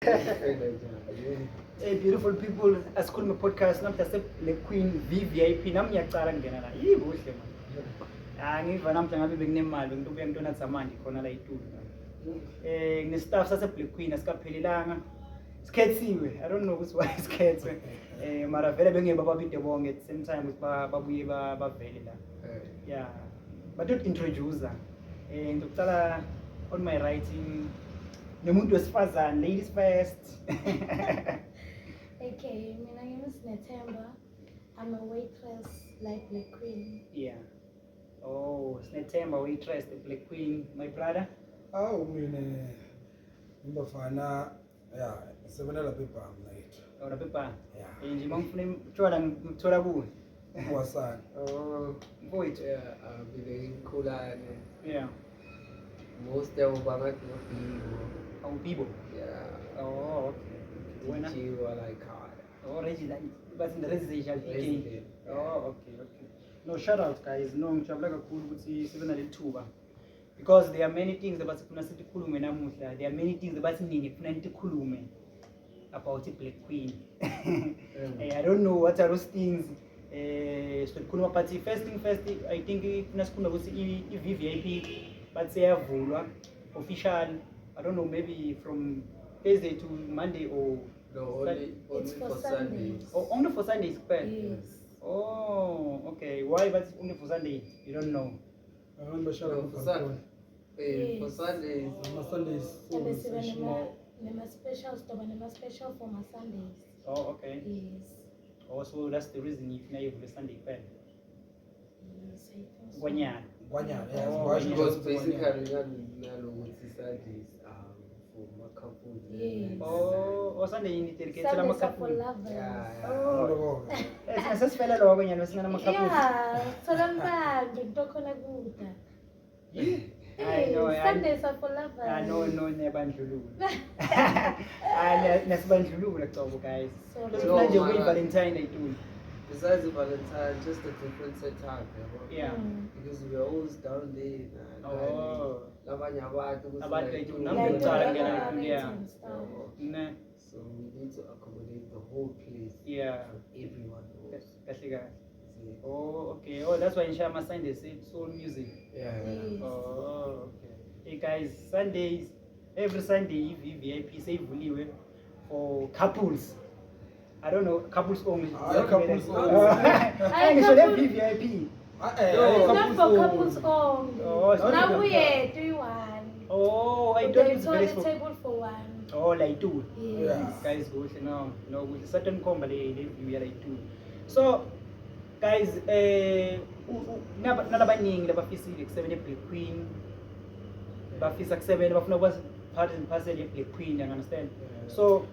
Hey beautiful people, asikhulume podcast namhla se Queen VVIP nami ngiyacala ngena la. Yibuhle man. Ngiva namhla ngabe bekunemali ngikubuya ngintona zamanje khona la eTulu. Ngine staff sase Black Queen asikaphelelanga. Sikhethiwe. I don't know why isikhethwe. Mara vele bengeba babide bonke at the same time babuye bavele la. Yeah. But don't introduce her. Ngizokucala on my writing nomuntu wesifazane, ladies first. Okay, my name is Netemba. I'm a waitress like Black Queen. Yeah. Oh, Netemba, waitress, the Black Queen, my brother. Oh, mina ngibafana sebenela paper night. Oh, the paper. Yeah. Nje mangifuna utshwala ngithola kuwe. Wasana. Oh, mfowethu. Bile Kulane. Yeah. Most of them are people. Awubibo. Yeah. Oh, okay. Wena. DJ or like hard. Oh, resident. But in the residential DJ. Resident. Oh, okay. No, shout out guys. No, ngijabula kakhulu ukuthi sibena lethuba. Because there are many things about sifuna sikhulume namuhla. There are many things about nini kufuna ntikhulume about the Black Queen. I don't know what are those things. Sikhuluma but first thing first, I think kufuna sikhuluma ukuthi i-VVIP but seyavulwa official. I don't know, maybe from Thursday to Monday or No, only It's for for Sundays. Sundays. oh, only for Sundays. Yes. Oh, okay. Why but only for Sunday? You don't know. Abantu bashala No, for Sunday. For Yes. Sundays. Sundays And there's even special store and special for my Sundays. Oh, okay. Yes. Also, that's the reason you can have the Sunday fair. Yes, I think so. Gwanyana. Gwanyana. Oh, Because basically, Sundays for my couple. Yes. Oh, Sunday you need to get Sundays are for makapuli. lovers. Yeah. Oh, asasifela lo gwanyana sina makapuli. Yeah, tholambandi kutokhona kuda. I know. Sundays are for lovers. No, nebandlulula. Nasibandlulula qobo guys. Sorry. Kusifuna nje No, kuyi man. Valentine ayituli. Besides the Valentine, just a different setup. Yeah. Because we are always down there. Oh. Labanye abantu ukuthi Abantu like, ayithu- two nami Like people. ngicala the ngena- decorating yeah. stuff. Ne. So we need to accommodate the whole place Yeah. for everyone else. Kahle kahle. See? Oh, okay. Oh, that's why Nshama Sunday said soul music. Yeah. Yes. Oh, okay. Hey guys, Sundays, every Sunday, VVIP seyivuliwe for couples. I don't know, couples only. Couples only. Ngisho le VVIP. It's not for couples only. Oh, it's not Now for- we are doing one. Oh, I don't It's use on very the for. table for one. Oh, like two. Yes. Guys, go no, with a certain combo they we are like two. So, guys, nalabaningi labafisile kusebenzisa Black Queen. Bafisa kusebenzisa bafuna ukwazi part and parcel ye Black Queen, you understand? So,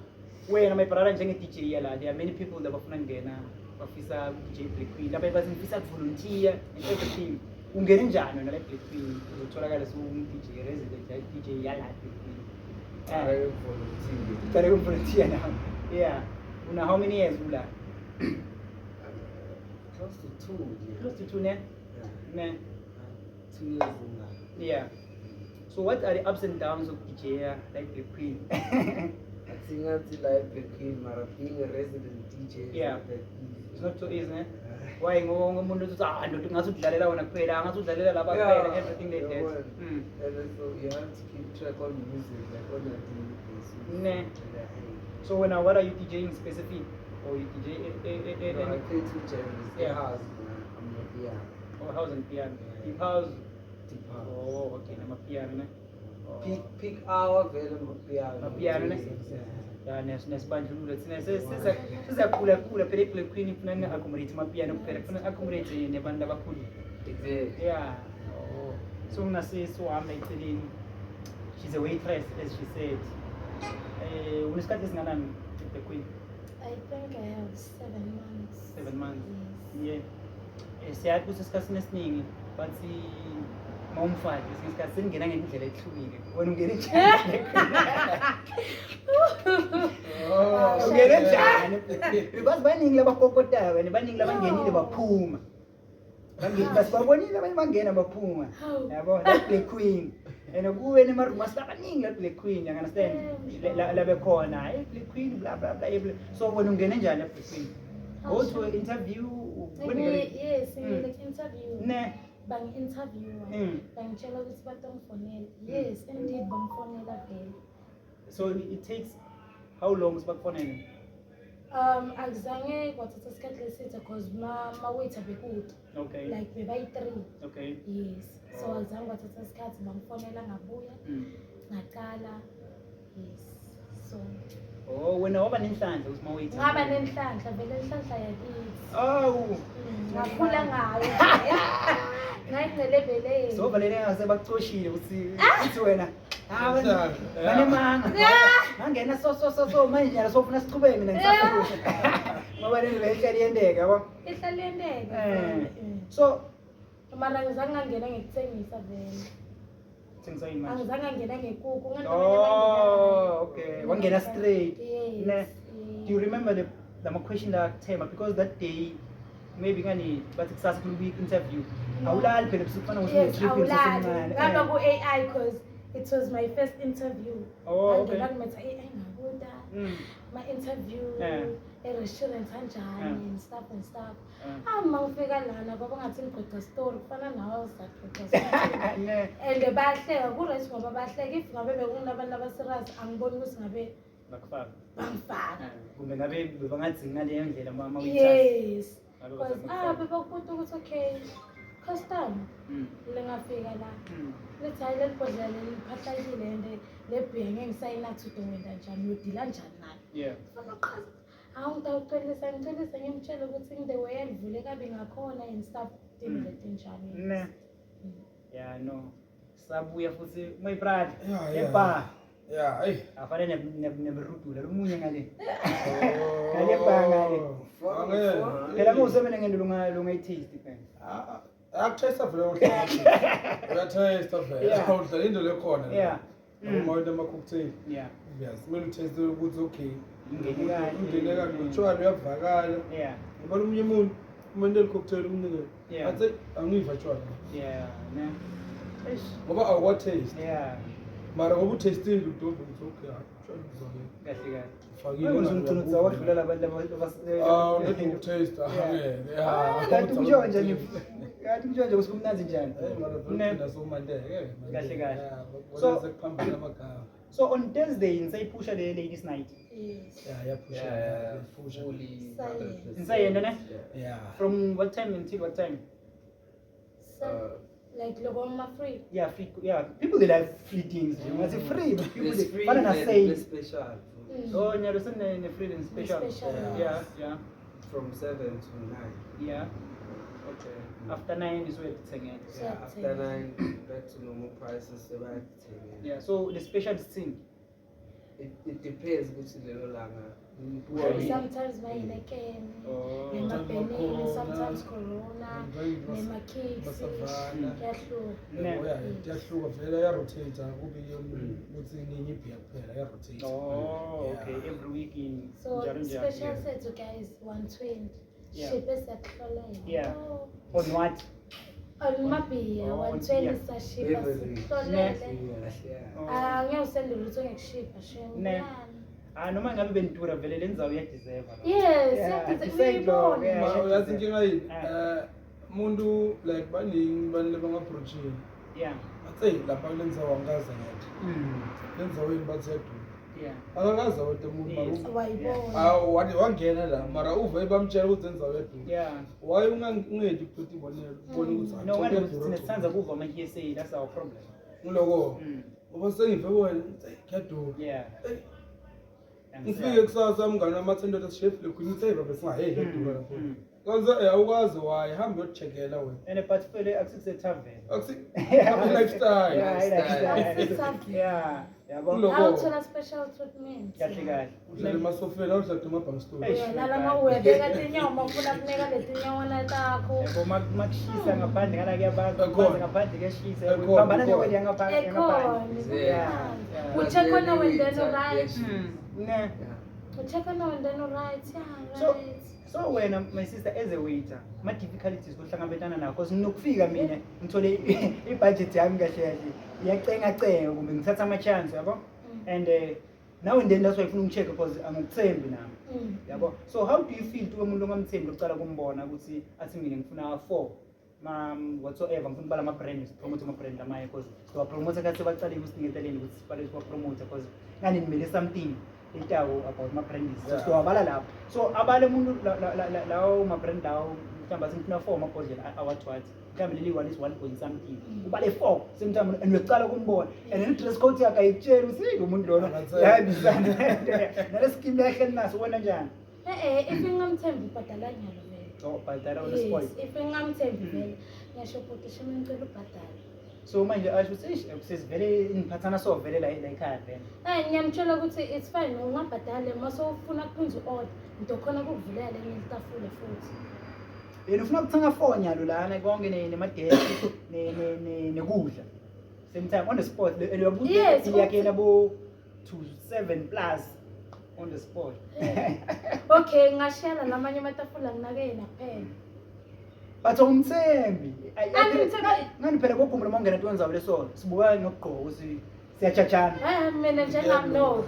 wena my brother njenge DJ yala, there are many people that bafuna ngena bafisa DJ Black Queen. Laba bazifisa volunteer and everything. Ungena njani wena le Black Queen? Utholakala so DJ resident DJ yala Black Queen. I volunteer. Gotta go volunteer now. Yeah. Una how many years ula? Close to 2 years. Close to 2 ne? Yeah. Ne. 2 years now. Yeah. So what are the ups and downs of DJ like the Queen? I think until I became being a resident DJ. is Yeah. not that easy. It's not so easy, ne? Why ngomuntu uthi ndothi ngathi udlalela wona kuphela, ngathi udlalela laba kuphela, everything like that. And then so you have to keep track on music, like on a daily basis. Ne. So when what are you DJing specific? Or you DJ No, I play 2 genres. Yeah. The house, I'm a piano. or house and piano? Yeah. Deep house. Deep house. Oh, okay, nama piano ne. Peak hour, very piano. Mapiano ne? Ya nesibandlululo thina sizakhula phela iBlack Queen ifuna ni-accommodate mapiano kuphela, ifuna accommodate nebantu abakhulu. Exactly. Yeah. Oh. So ngasisi uhamba eceleni. She's a waitress as she said. Unesikhathi esinganani iBlack Queen? I think I have 7 months. 7 months. Yes. Yeah. Siyathi ukuthi esikhathini esiningi bathi mawumfake isikhathi sengena ngendlela ehlukile. Wena ungena njani? Ungena njani? Because baningi labakokotayo and baningi labangenile baphuma. basibabonile abanye bangena baphuma yabo la Black Queen and kuwe nemaroom asibaningi la Black Queen you understand labe khona Black Queen blah blah blah so wena ungene njani la Black Queen go to an interview yes like interview ne bang interview bangitshela ukuthi batongifonela yes indeed bangifonela vele so it takes how long sibakufonela akuzange kwathatha isikhathi lesitha because ma-waiter bekude okay like bebayi-3 okay yes so akuzange kwathatha isikhathi bangifonela ngabuya ngaqala yes so wena waba nenhlanhla ukuthi ma-waiter ngaba nenhlanhla vele inhlanhla yakithi ngakhula ngayo ngayingcele vele so vele ngasebakucoshile ukuthi wena banemanga ngangena so manje yala sofuna sichubeke mina ngisafuna ngoba le behleli yendeka yabo ihlali yendeka so mara ngizange ngangena ngekuthengisa vele thengisa yini manje angizange ngangena ngekuku okay wangena straight yes do you remember the question that tema because that day maybe ngani bathi kusasa kule week interview awulali phela busufana yes awulali ngaba ku AI because it was my first interview okay ngimetha AI ngabuda my interview e-restaurant kanjani and stuff mangifika lana baba ngathi ngigqoqa story kufana nawe usaqoqa story and bahleka ku-rest ngoba bahleka if ngabe bekunabantu abaserious angiboni ukuthi ngabe bangifaka kumbe ngabe bangathi ngaleyo ndlela yes because bebakubuta ukuthi okay custom lingafika la lithi hayi leli bhodlela liphahlakile and le beer ngeke ngisayinathi udongwenda njani uyodila njani nayo ngitawucwelisa ngimtshele ukuthi the way alivule kabi ngakhona and stuff things letinjani yeah no sabuya futhi my brother epa afane neberudula lumunye ngale ngale banga le phela ngosebene ngendlo lungayi-taste phela akutesta vele uyatesta vele awudlala into lekhona uma wena ama-cocktail yes kumele utheste ukuthi okay ungene kani ngotshwala uyavakala ngibona omunye umuntu umuntu eli-cocktail umnikele athi angiva tshwala ngoba awukwataste mara ngoba uthestile udove ukuthi okay tshwala kahle fakile wadlula labantu ukutesta kanti kusho njani kanti kusho nje ukuthi kumnanzi njani kahle kahle so on Thursday nisayipusha le ladies night nisayenda ne from what time until what time like logo ma free free people they like free things you want free but people they fun and say special nyalo sene free and special yeah from 7 to 9 okay after 9 is where it's again after 9 back to normal prices so the special thing it depends which lelo langa sometimes Heineken nemaBenini sometimes Corona nemakicks kuyahluka vele yarotate kube ukuthi ninye ibhiya kuphela yarotate okay every week in so special set guys 120 shipe siyakutholela on what on mabhiya 120 sashipa sitolele ngeke usende lutho ngekushipa sheni noma ngabe bentura vele lenzawo uyadeserve uyazi inkinga yini umuntu like baningi bani lebanga-approachini atse lapha kulenzawo angikaze ngathi lenzawo yini bathi yadula akakaze awode umuntu wangena la mara uve bamtshela ukuthi lenzawo yadula waye ungedi ukuthi ibonele ubone ukuthi nesithandza kuva ama-hearsay that's our problem ngiloko uba sengive wena kuyadula ngifike kusasa mngane ama-10 chef lekhulumisa besingaheyi yadula lapho kanze awukazi waye hambe uyocheckela wena and but phela akusise tavern lifestyle awuthola special treatment kahle kahle udlala emasofeni awudlala emabhangstore lala mawuyabeka tinyawo mafuna kuneka letinyawana takho yebo makushisa ngaphandle ngala kuyabanga ngaphandle kuyashisa ubambana nekweli yangaphandle ucheck wena wendeno right check now and then right, yeah, So- right. So when my sister as a waiter, my difficulties kuhlangabetana nayo because nginokufika mina ngithole i-budget yami kahle kahle iyacenga kumbe ngithatha ama chance yabo and now and then that's why ngifuna ungicheck because angikuthembi nami yabo. So how do you feel to umuntu ongamthembi lokucala kumbona ukuthi athi mina ngifuna 4 whatsoever ngifuna ukubala ama brand promote ama brand amaye because so promote kahle bacale ukusingeteleni ukuthi sibale kwa promote because ngani nimele something itawo about my brand so abala lapho so abale umuntu lawo ma brand lawo mhlamba singifuna 4 amabhodlela awatwathi mhlamba leli one is 1 point something ubale 4 same time and uyaqala kumbona and then dress code yakhe ayitshela ukuthi lo muntu lona yabizana nale scheme yakhe naso wona njani If ngingamthembi ubhadala nyalo vele. so bhadala on the spot If ngingamthembi vele ngiyasho ukuthi shema ngicela ubhadala. so manje asho sesivele ngiphathana so vele la ekhaya vele Ngiyamtshela ukuthi it's fine ungabhadale mase ufuna kuphindza order ngizokhona ukukuvulela lenye itafula futhi. yena ufuna ukuthenga 4 nyalo lana konke nemadesi nekudla same time on the spot and Yes, uyabuthi yakhe labo to 7 plus on the spot Okay, ngashela lamanye amatafula nginakena kuphela. but umthembi Angimthembi. ngani phela kokhumbula mawungena twenza vele so sibuka nokugqoka ukuthi siyachachana Mina njengami no.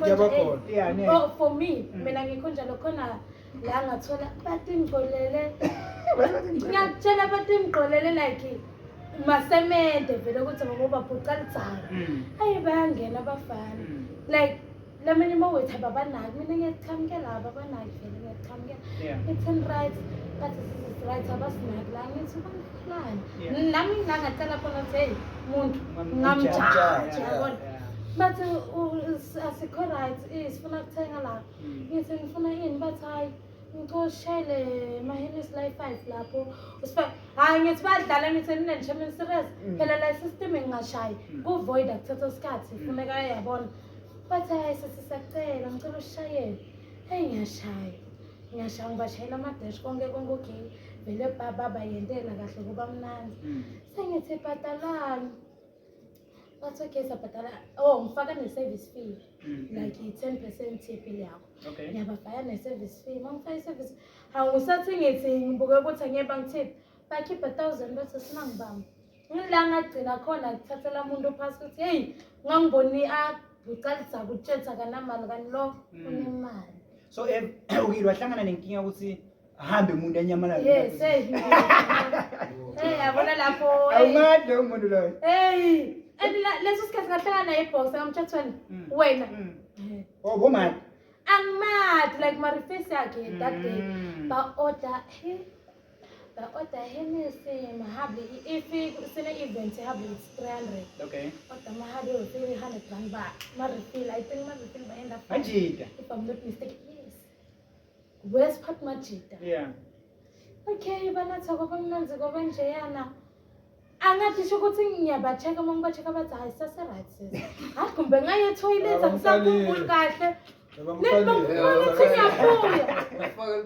Ngiyabakhona. yeah ne Oh, for me, mina ngikho njalo khona la ngathola bathi ngigqolele. Ngiyakutshela bathi ngigqolele like masemende vele ukuthi ngoba bhuqa litsaka. Hayi bayangena abafana. Like lamanye mawethu ababanaki mina ngiyaqhamukela ababanaki vele ngiyaqhamukela. yeah It's in right but it's right abasinaki la ngithi bangahlani. Nami ngangacela khona ukuthi hey muntu ngamjaja yabona. But asikho right sifuna kuthenga la. Ngithi ngifuna ini bathi hayi ngikoshele mahenis life 5 lapho usifa hayi ngithi badlala ngithi ninenchamin serious phela la system engashayi ku void akuthatha isikhathi ifuneka yabona bathi hayi sisacela ngicela ushayele hey ngiyashaya ngibashayela amadesh konke okay vele baba bayendela kahle kuba mnandi sengithi bhatalani bathi okay sabhatala ngifaka ne-service fee like i-10% tip yakho okay ngiyabafaya ne-service fee mangifaka i-service awusathi ngithi ngibuke ukuthi angeke bangithiphe bakhipha 1000 bese sinangibamba ngila ngagcina khona kuthathela umuntu phasi ukuthi hey ngangiboni bucalisa kutshela kanamali kanilo unemali so ukile wahlangana nenkinga ukuthi ahambe umuntu enyamala yes hey yabona lapho awungade umuntu loyo hey leso sikhathi ngahlangana naye boss ngamchathweni wena oh bomani I'm mad like my face yakhe that day ba order Hennessy mahabli if sine event habli it's 300 okay order mahabli 300 rand ba ma refill I think ma refill ba end up majida if I'm not mistaken yes where's part majida yeah okay banathi kwabamnanzi ngoba nje yana angathi ukuthi ngiyabacheka mangibacheka bathi hayi sase right sis hayi kumbe ngaye toilet akusakhulu kahle Ngithi ngiyabuya.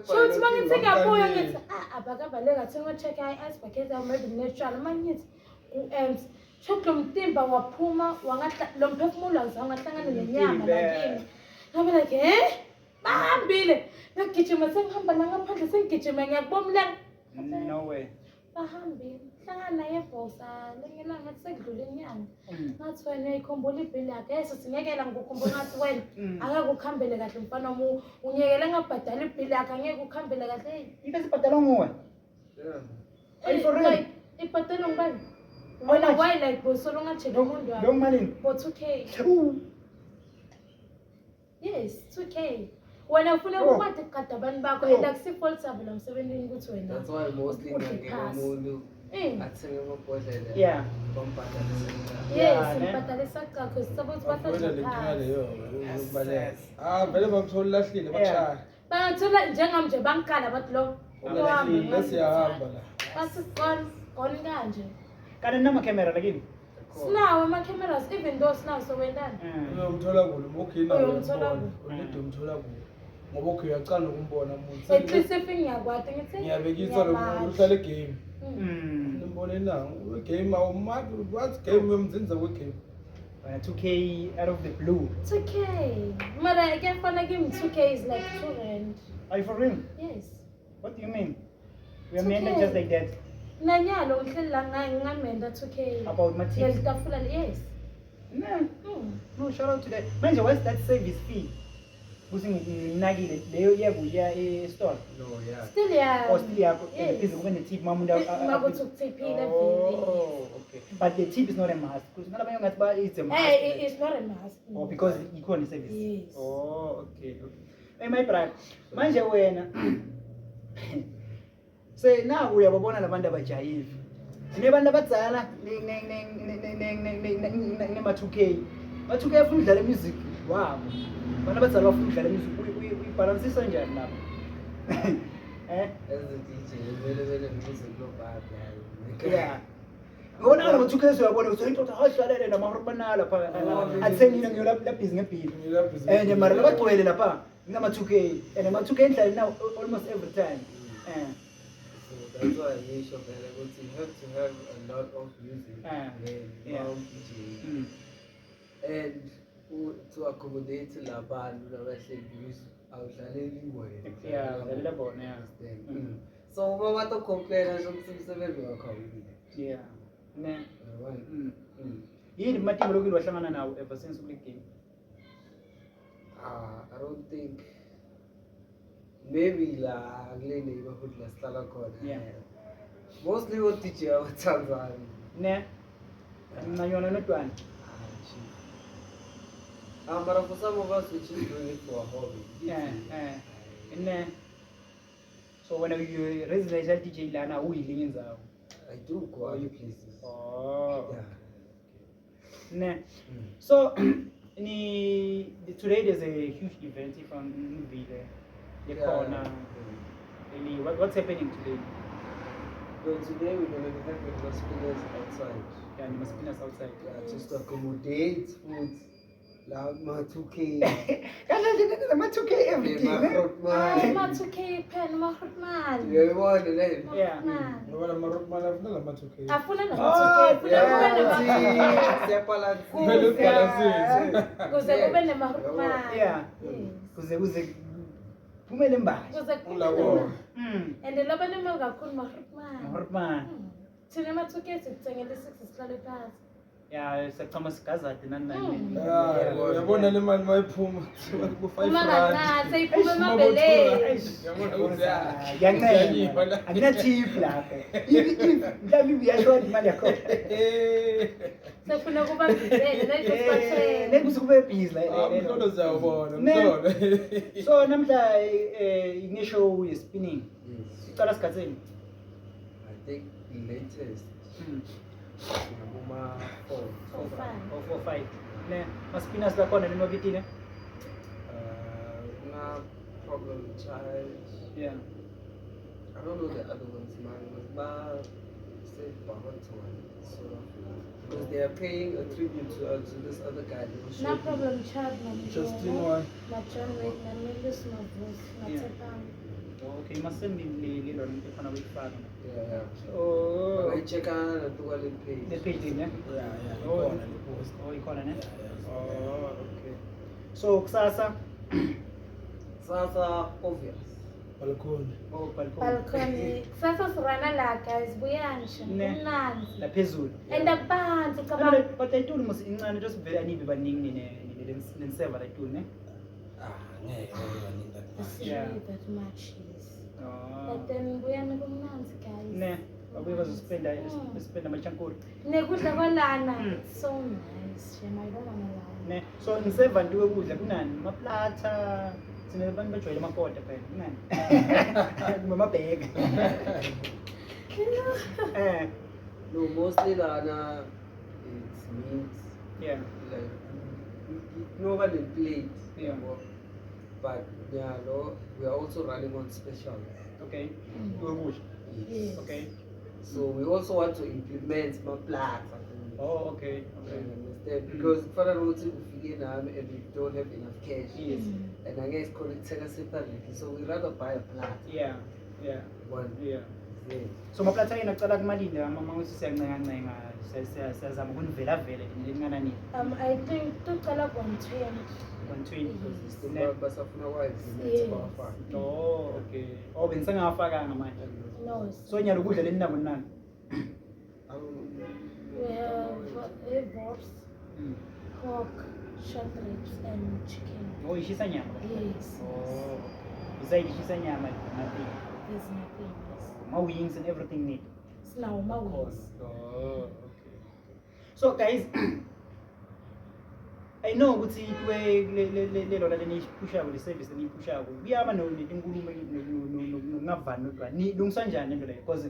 Shothi mangithi ngiyabuya ngithi abakabaleka athi ngo-check i-ice bucket yami maybe natural mangithi u-ems shothi lo mtimba waphuma lo mphefumulo wangahlangana nenyama lakini ngabe like bahambile ngagijima sengihamba nangaphandle sengigijima ngiyakubona no way bahambile hlangana naye bosa lengelanga ngathi sekudlula inyanga ngathi wena uyayikhumbula ibhili yakhe yeso singekela ngikukhumbula ngathi wena angeke ukuhambele kahle mfana wami unyekele ngabhadala ibhili yakhe angeke ukuhambele kahle into sibhadala nguwe Yeah. Are you for real? ibhadala ngibani wena why like bosolo ngajela umuntu lo malini for 2k yes 2k wena ufuna ukwazi ukugada abantu bakho and akusifault sabo la msebenzini ukuthi wena That's why mostly ngiyangena umuntu athenge amabhodlela yeah bambhadalise yes ibhadalisa kakho sisaba ukuthi Wena lenkinga bahlala leyo ukubaleka vele bamthola lahlile bashaya bathola njengami nje bangikhala bathi lo ukuhamba lesiyahamba la bathi gone kanje kanti namakamera lakini sinawo ama-cameras even though sinawo sokwendani uyomthola kulo mokina Uyomthola kulo. ulide umthola kulo ngoba ukhe uyaqala ukumbona umuntu at least if ngiyakwati ngithi ngiyabekisa lo muntu uhlala egame nimbone na game awumati what game yomzinza kwegame 2K out of the blue. 2K. Mara, I can't find him 2K is like 2 rand. Are you for real? Yes. What do you mean? We are 2K. made just like that. Nanyalo ngihlela ngamenda 2K. About my tips? Ngiyazitafula, yes. No. No, shout out to that. Manje, what's that service fee? Kuthi nginakile leyo iyabuya e-store. No, yeah. Still yeah. Or still yakho Yes. pheze kube ne-tip mamuntu Makuthi ukuthipile Oh, okay. But the tip is not a must. Because nalabanye ngathi ba it's a must. Hey, it's not a must. Oh, because ikhona i-service. Yes. Oh, okay. Hey my brother, manje wena say now uyababona labantu abajayivi. Sinebantu abadzala nema-2K. Ma-2K afuna udlala music wabo. Abantu abadzala bafuna udlala music. Uyibalansisa njani lapho? As a DJ, very music no bad, man. Yeah. Ngona ala ma-2K uyabona ukuthi intoda hashlalele namahorbanala lapha. Athengile ngiyolabhizi ngebhili. And mara labagcwele lapha ngama-2K. And ama-2K endlala now almost every time. So that's why I mentioned that you have to have a lot of music DJ. And to accommodate labantu labahlekile awudlaleli wena. Yeah, udlalela bona, yeah. So uma bato complain asho ukuthi umsebenzi wakho awuyile. Yeah. Ne. Right. Yini matimba lokhu wahlangana nawo ever since ule game? I don't think maybe la kule neighborhood la sihlala khona. Yeah. Mostly what DJ awaTanzania. Ne. Ngayona nodwana. But for some of us, we just doing it for a hobby. Yeah. Ne. So when you resident DJ lana uyilinga indzawo. I do go other places. Oh. Yeah. Ne. So today there's a huge event from Nvile. The corner. What's happening today? So today we're gonna be having Maspinas outside. Yeah, the Maspinas outside. Yeah, just to accommodate food. Like my 2K. My 2K everything. My 2K pen, mahotman. You want the name? Yeah. Ngoba lama-rockman afuna lama-2K. Afuna nama 2K. Sepala. Kumele ubalansise. Kuze kube nemahotman. Yeah. Kuze kumele mbali. Kuze Ulabo. And laba nemali kakhulu mahotman. Mahortman. Thina ama 2K sikuthengele 6 sihlale phansi. Yeah, sekuchama sigazade nani nani. Uyabona le mali mayiphuma ku-5 Uma rand. kancane seyiphuma emabeleni. Uyabona ukuthi Yancela. Akunatip lapho. Mhlawumbe uyashona imali yakho. Sefuna kuba busy nayikusibathela. Nekuze kube busy la. Umhlolo siyawubona, umhlolo. So namhla ineshow ye-spinning. Icala sikhatseni. I think the latest. Number 4. 4-5. Ne, maspinas lakhona nimabitile. No problem child. Yeah. I don't know the other ones, man. But said one. So because they are paying a tribute to this other guy. No problem, child. Justin one. Na John Wayne, na Mendes, na Bruce, na Yeah. Tepang. Okay, masemi lelo nto khona uyifaka. Yeah. Oh. I check on the page. The page ne? Yeah, Oh, ikhona le post. oh ikhona ne? Yeah. Oh, okay. So kusasa Sasa obvious. Balcony. oh balcony. Balcony. Sasa sirana la guys, buyanisha. Ne. Mnandi. La phezulu. And abantu cabanga But I told mos incane just vele anibe baningi ne server I told ne? Ngeke baningi that much. Yeah. that much is. Oh. But then buyani kumnandi guys. Ne. Babuye bazospenda amachankolo. Nekudla kwalana. It's so nice. Shema, I don't wanna lie. Ne. So ngiseva nto ukudla kunani? Maplata. Sine abantu bajwayele amapota phela. Kunani? Kuma mabhega. No, mostly Lana it's meat. Yeah. Like nobody plate. Yeah. But yeah, no, we are also running on special. Okay. Ukudla. Yes. Okay. So we also want to implement my plans. Oh, okay. Okay. Understand? Because for the road to begin and we don't have enough cash. Yes. And I guess take a separately. So we rather buy a plat. Yeah. Yeah. One. Yeah. Yeah. So maplata yena kucala kumalini mama usisi yancenga siyazama ukunivela-vela lelinganani. I think tuqala ku-120. 120. basafuna kwazi Yes. bawafake. Oh, okay. Oh, bengisengawafakanga manje. No, So nyalo ukudla leni nabo nani? we have borbs, pork, short ribs, and chicken. Oh, ishisa nyama. Yes. Oh. Besides ishisa nyama, nothing. There's nothing else. My wings and everything need. It's now my wings. Oh, okay. So guys, I know ukuthi lelo la lenipushako le service lenipushako kuyaba nezinkulumo nokungavani nodwa ni lungisa kanjani lento leyo because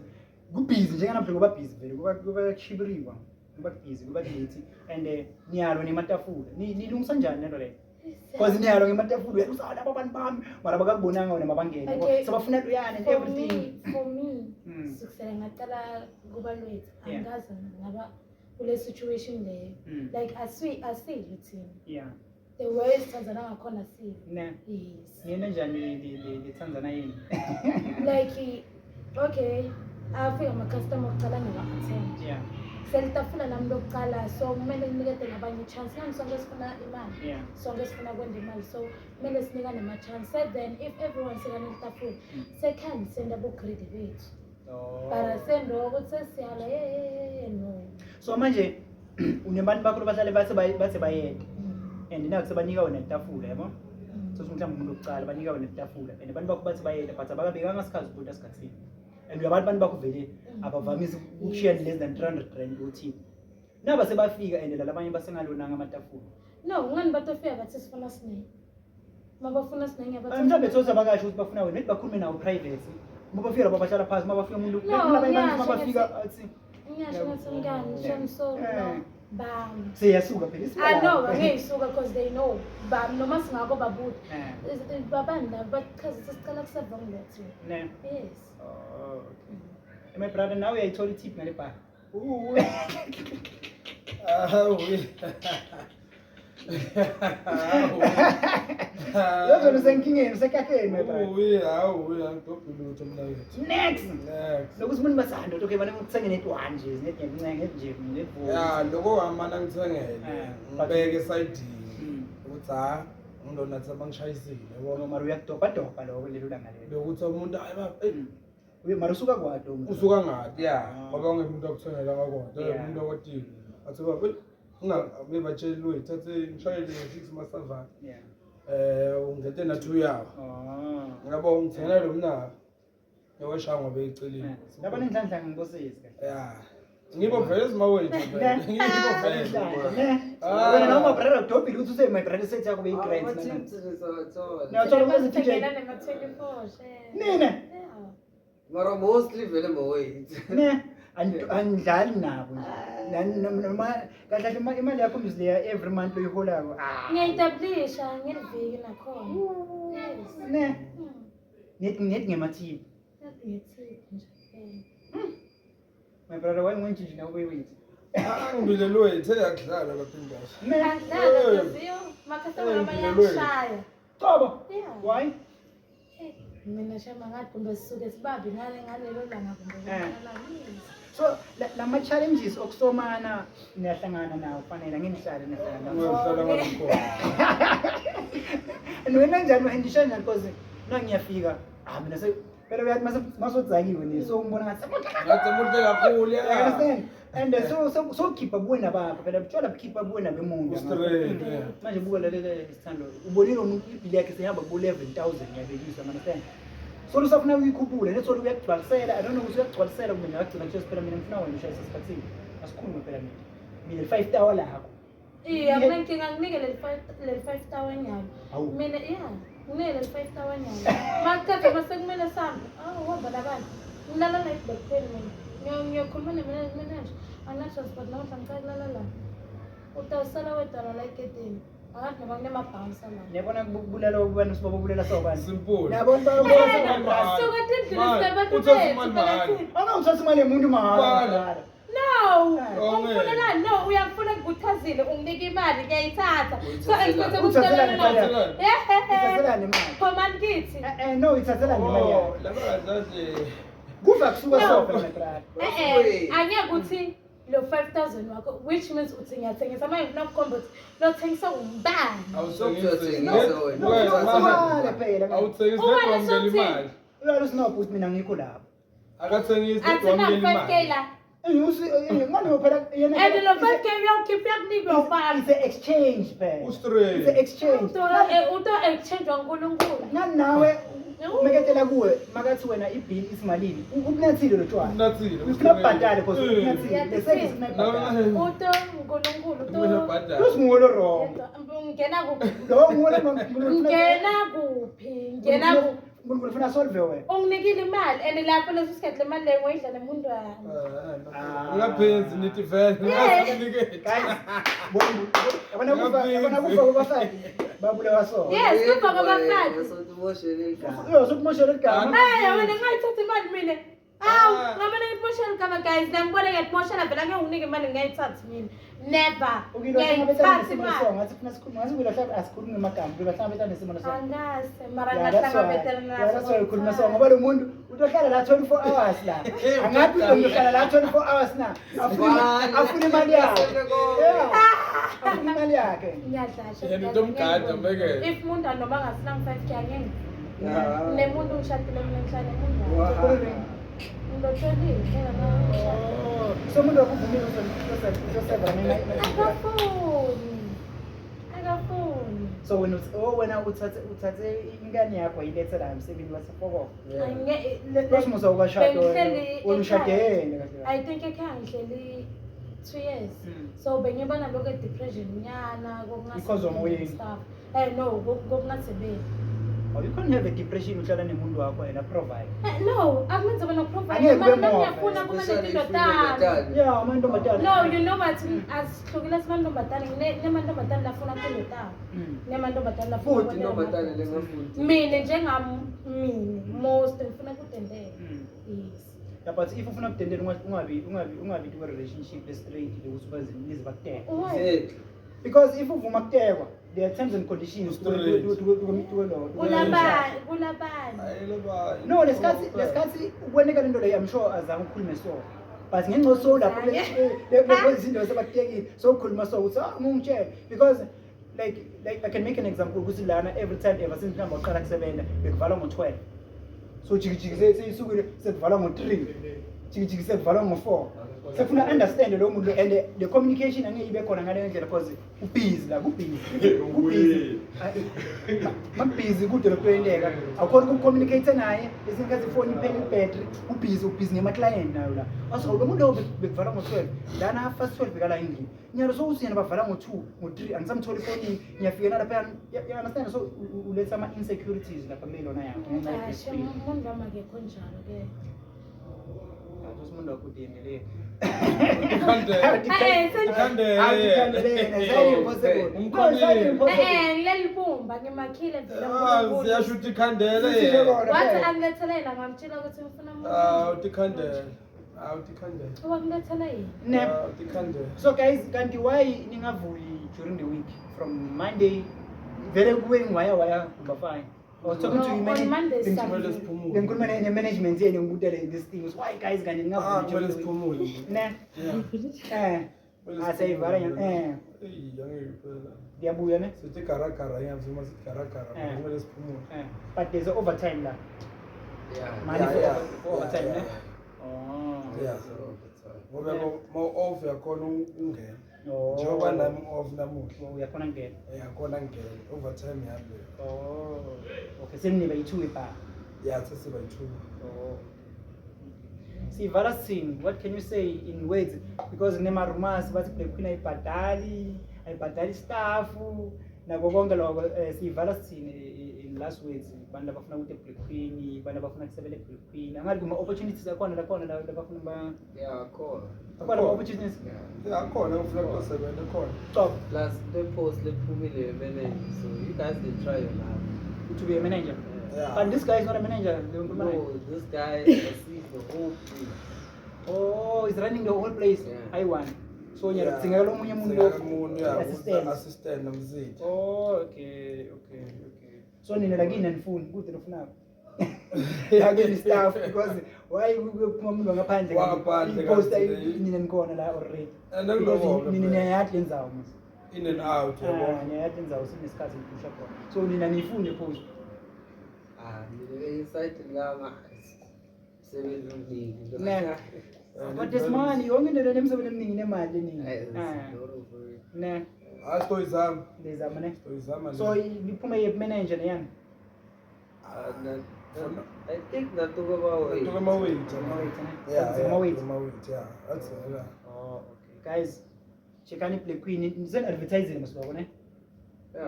kubusy njenganamhlanje kuba busy vele kuba chibiriwa kuba busy kuba late and niyalo nematafula nilungisa kanjani lento leyo because niyalo ngematafula uyalusa laba abantu bami mara bakakubonanga wena mabangene Okay. sabafuna loyana and For everything. me, sukusela ngaqala kuba lwethu angazi ngaba kule situation leyo. Like I see routine. Yeah. The way Tanzania ngakhona see. Ne. Yes. Niyena njani le Tanzania yini? Like okay, afika ama customer okuqala ngiba-attend. Yeah. Selitafuna nami lokuqala so kumele ninikete nabanye chance. Nami sonke sifuna imali. Yeah. Sonke sifuna kwenda imali so kumele sinikane ama-chance. So then if everyone sekane litafuna, second send abo-greedy bethu. Oh. Para sendo ukuthi sesiyala no. So manje unebantu bakho bahlale bathi bayede and naku sebanika wena itafula yabo so mhlawumbe umuntu oqala banika wena itafula and abantu bakho bathi bayede but abakabekanga isikhathi ukuthi asikhathini and abantu bakho vele abavamisi ukushiya less than 300 rand uthi naba sebafika and labanye basengalonanga amatafula No, ngani batofika bathi sifuna sinenge. Mabafuna sinenge bathi. mhlawumbe thoza bakasho ukuthi bafuna wena nethi bakhulume nawo private mabafika bahlala phansi mabafika umuntu No, labanye yeah, abantu mabafika athi Ngiyasho ngathi ngani, shemso no. Bam. seyasuka phela I know, ngiyisuka because they know. Bam noma singako babuthi. Eh. Babanda but cause sicela kuseva ngilethu. Ne. Yes. Oh, okay. My brother, now I told you tip ngale pa. Yozona usenkingeni usekakeni my brother. Next. Lokuthi umuntu basando okay bana ukuthenge net 1 nje net ngincenge nje net 4. Ya lokho hamana ngithengele ngibeke esayidini ukuthi ha ngidona tsa bangishayisile yabo Mara uyakudopa dopa lokho lelo langa lelo. lokuthi umuntu ayi Uye mara usuka kwathi umuntu. usuka ngathi ya ngoba ungemuntu okuthengela ngakodwa umuntu okwatini athi baba ungabe batshelwe thathe ngishayele 6 masava Yeah. ungete na 2 yawo ngiyabo ngithengela lo mna yawashangwa beyicelile Laba nenhlanhla ngibosisi kahle. ya ngibo vele simawethu ngibo vele Wena noma brother udopi ukuthi use my brother set yakho beyi grants nana. Na uthola ukuthi Singena DJ. nema 24 share. Nina. Yeah. Mara mostly vele mawethu. Ne. Angidlali nabo nje. Noma kahle imali yakho mzleya every month uyiholako. Ngiyayidablisha ngeviki nakhona. Yes. Ne. Net ngemathiphi. Ngiyithiphi nje. My brother why won't you know wait. angibile lwethu eyakudlala baphindasha Ngiyadlala ngiziyo makhathana abayashaya. Qobo. Yeah. Why? Mina shama ngathi kumbe sisuke sibabi ngalelo langa kumbe So lama challenges okusomana niyahlangana nawo fanele ngenihlale nahlangana. ngiyohlala ngakho Wena njani uhendisha njani because nangiyafika mina phela uyathi masodzakiwe ni so ngibona ngathi ngathi umuntu kakhulu ya understand and so khipha buwena bapha phela uthola khipha buwena bemuntu straight manje buka lele sithando ubonile umuntu ibili yakhe sehamba ku 11,000 yabekiswa understand so lusafuna ukukhuphula letho uyakugcwalisela I don't know ukuthi uyakugcwalisela kumbe ngagcina nje phela mina ngifuna wena ushayise isikhathini asikhulume phela mina 5 hour lakho iya mina nginganginike le 5 hour nyalo Awu. mina yeah nginike le 5 hour nyalo makathe masekumele sami waba labantu ngilala la ibhekweni mina ngiyokhuluma nemanager ana-transport namuhla ngikalala la utawusala wedala la eketeni akathi noba kunemabhawusa la Niyabona kubulala ubani sibaba bulela sobani. simple Niyabona suka tindlini sebantu bethu angawuthatha imali yomuntu mahala. No, ungifuna no uyafuna ngikuthazile unginika imali ngiyayithatha so engiphethe Uthathelani imali kuthela yakho? Ithathelani imali? Command kithi No, ithathelani imali yakho? laba nje Kuva kusuka sofa my brother. angeke ukuthi lo 5,000 wakho, which means uthi ngiyathengisa manje nokukhomba ukuthi lo thengisa umbani. Awuthengisi uyalo sinopho ukuthi mina ngikho lapho akathengisi Athina 5K la. ngani phela yena And lo 5K uyakukhipha kunikwe ubani. it's an exchange phela Ustraight. it's an exchange Uto exchange waNkulunkulu. ngani nawe umeketela kuwe makathi wena ibill isimalini ukunathile lo tshwana Unathile. ufuna kubhadala because ukunathile the service kunabhadala Uto uNkulunkulu usingolo wrong ngena kuphi? lo ngolo Ngena kuphi? ngifuna solve wena Unginikile imali and lapho leso sikhathi le mali leyo ngoyidla nemuntu wami. Ngaphenzi nithi vele. guys yabona kufa kubafaki babulawa so Yes, kufa kwabafaki. sokumoshela igama Wena ngayithatha imali mina. Ngabe ngiyimoshela igama guys, ngibona ngiyimoshela vela ngeke unike imali ngiyayithatha mina. Never. Ngiyayithatha imali. ngathi funa sikhuluma ngathi kulahla asikhulumi ngemagama kulahla nesimo so Angase mara ngahlangabezana naso. soyikhuluma so ngoba lo muntu utohlala la 24 hours la angathi uzohlala la 24 hours na afuna imali yakhe afuna imali yakhe Ngiyadlasha. Yena utomgada mbeke. If umuntu noma ngasina 5K angeke. Nemuntu ngishadile mina ngihlala nemuntu. Ngilotholile so umuntu wakuvumile uzoseva mina akafuni. so wena uthathe ingane yakho ayilethe la emsebenzini wasefoko Losimusa ukashado wena ushadene kahle. I think ekhaya ngihleli 2 years. So bengibona lokho depression nyana Because of moyeni. stuff. No, kokungasebenzi. Oh, you can't have a depression uhlala nemuntu wakho and provide. No, akumenze bona provide. Angeke kube Mama more, ngiyafuna kuma netinto Yeah, amantombazane. No, you know what? Asihlukile simantombazane nemantombazane lafuna kulota. Nemantombazane lafuna Futhi intombazane lengafuthi. mina njengami most ngifuna kudendele. Yes. Yeah, but if ufuna ukudendela ungabi to a relationship straight lokuthi nizibakuteka. Why? Because if uvuma kutekwa there are terms and conditions to lo. Kulabani. No, lesikhathi ukweneka lento leyo I'm sure azange ukhulume so. But ngenxa so lapho le izinto sebakutekile so ukhuluma so uthi ngungitshela because like I can make an example ukuthi lana every time ever since ngihamba uqala kusebenza bekuvala ngo12. So jikijiki seyisukile sekuvala ngo3. Jikijiki sekuvala ngo4. Sefuna understand lo muntu and the communication angeke ibe khona ngale ndlela because ubusy la kubusy mabusy kude lokwendeka akhona ukucommunicate naye izinkathi phone iphele ibattery ubusy ngema client nayo la aso lo muntu bekuvala ngo12 lana first 12 bekala endlini nyalo so usiyena bavala ngo2 ngo3 angisamtholi phone ngiyafika lapha you understand so uletha ama insecurities lapha melo na yakho Ngasho umuntu amake njalo ke. umuntu wakudendele Ngilibumba ngimakhile vele Siyashuthi ikhandela wathi angilethelela ngamtshela ukuthi ngifuna umuntu. Utikhandela. Utikhandela. Wakungilethela yini? Utikhandela. So guys, kanti why ningavuli during the week from Monday vele kuwe waya bafine. I was talking to you on Monday, ngikhuluma ne-management yenu ngibutele this thing why guys kanti ningavuli during the week. Ne? Asayivala diyabuya ne? Sithi karakara ngiyavuma sithi karakara kumele siphumule. But there's overtime la. Money for overtime ne? Oh. Yeah. Ngoba off yakhona ungena. Njengoba nami off namuhla. Uyakhona ngena. Yakhona ngena overtime yabe. Oh. Okay, seniba i2 epa. Yeah, sesiba i2. Oh. See, Valasin, what can you say in words? Because nema rumors bathi Queen ayibhadali staff nabo konke lokho see Valasin in last words bantu abafuna ukuthi Queen bantu abafuna kusebele Queen angathi kuma opportunities akhona la bafuna ba akhona opportunities akhona ufuna ukusebenza khona stop Plus the post lephumile manager, so you guys can try your luck to be a manager. Yeah. But this guy is not a manager. No, this guy sees the whole thing. Oh, he's running the whole place. Yeah. I won. So you're singing omunye umuntu assistant nomzidi. Oh, okay. So nina lagi nanifuni ukuthi nofunako. yakini staff because why kuyophuma umuntu ngaphandle Wangaphandle iposta kanti nina nikhona la already And akulobo nina niyayathi lenzawo manje in and out yabo. niyayathi lenzawo sinesikhathi ngipusha khona so nina niyifunde post Inside la sebenza umningi. but this money yonke into nemsebenzi eminingi nemali eningi ne Asto izama. lezama ne Izama. so iphume ye manager neyani I think that took about Took him away. Yeah, weight. yeah. That's it. Oh, okay. Guys, chekani Play Queen. It's an advertising msibabo ne?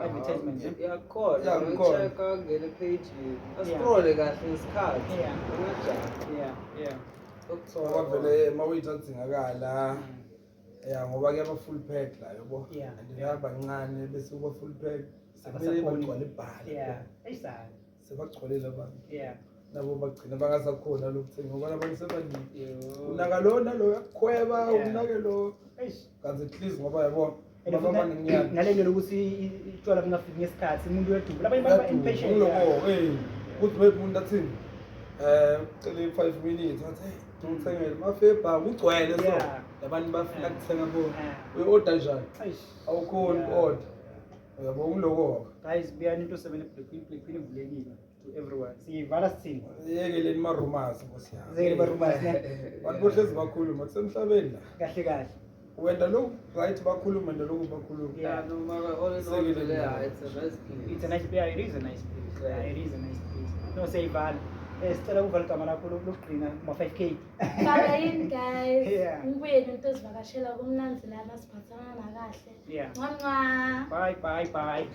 Advertisement. Yeah, call. Yeah, Yeah, call. check out get a page. Yeah. Scroll kahle isikhathi. Yeah. So abavele mawethu adingakala. Yeah, ngoba ke aba full pack la yabo. Yeah. And abancane bese kuba full pack. Abasakhoni. Sekumele bagcwale ibhali. Yeah. Ayisana. Sebagcwalile abantu. Yeah. Nabo bagcina bangasakhona lokuthenga ngoba abantu sebaningi. Unaka lona lo yakhweba, unake lo. Eish. Kanti at least ngoba yabo And ngalelo lokuthi itshwala kungafiki ngesikhathi umuntu wedubula abanye baba impatient. Kuthi umuntu athini cele 5 minutes wathi ngithengele mafebha ugcwele so labantu bafuna ukuthenga bona uyorder njani awukhona order yabo ngiloko Guys, beyani into 7 Play Queen ivulekile to everyone. Siyivala sithini? yekeleni ma rumors nkosi yami Zeke ba rumors ne. bantu bohlezi bakhuluma kusemhlabeni la Kahle. wenda lo right bakhuluma wenda lo bakhuluma Yeah, no matter all in all, it's a nice place. It's a nice place. It is a nice place. Yeah, it is a nice place. No say Val. Sicela uvala igama lakho lokugcina ma 5K. Baba yini guys. Yeah. Ngibuye into ezivakashela kumnanzi lana siphathana nakahle. Yeah. Nqanqa. Bye.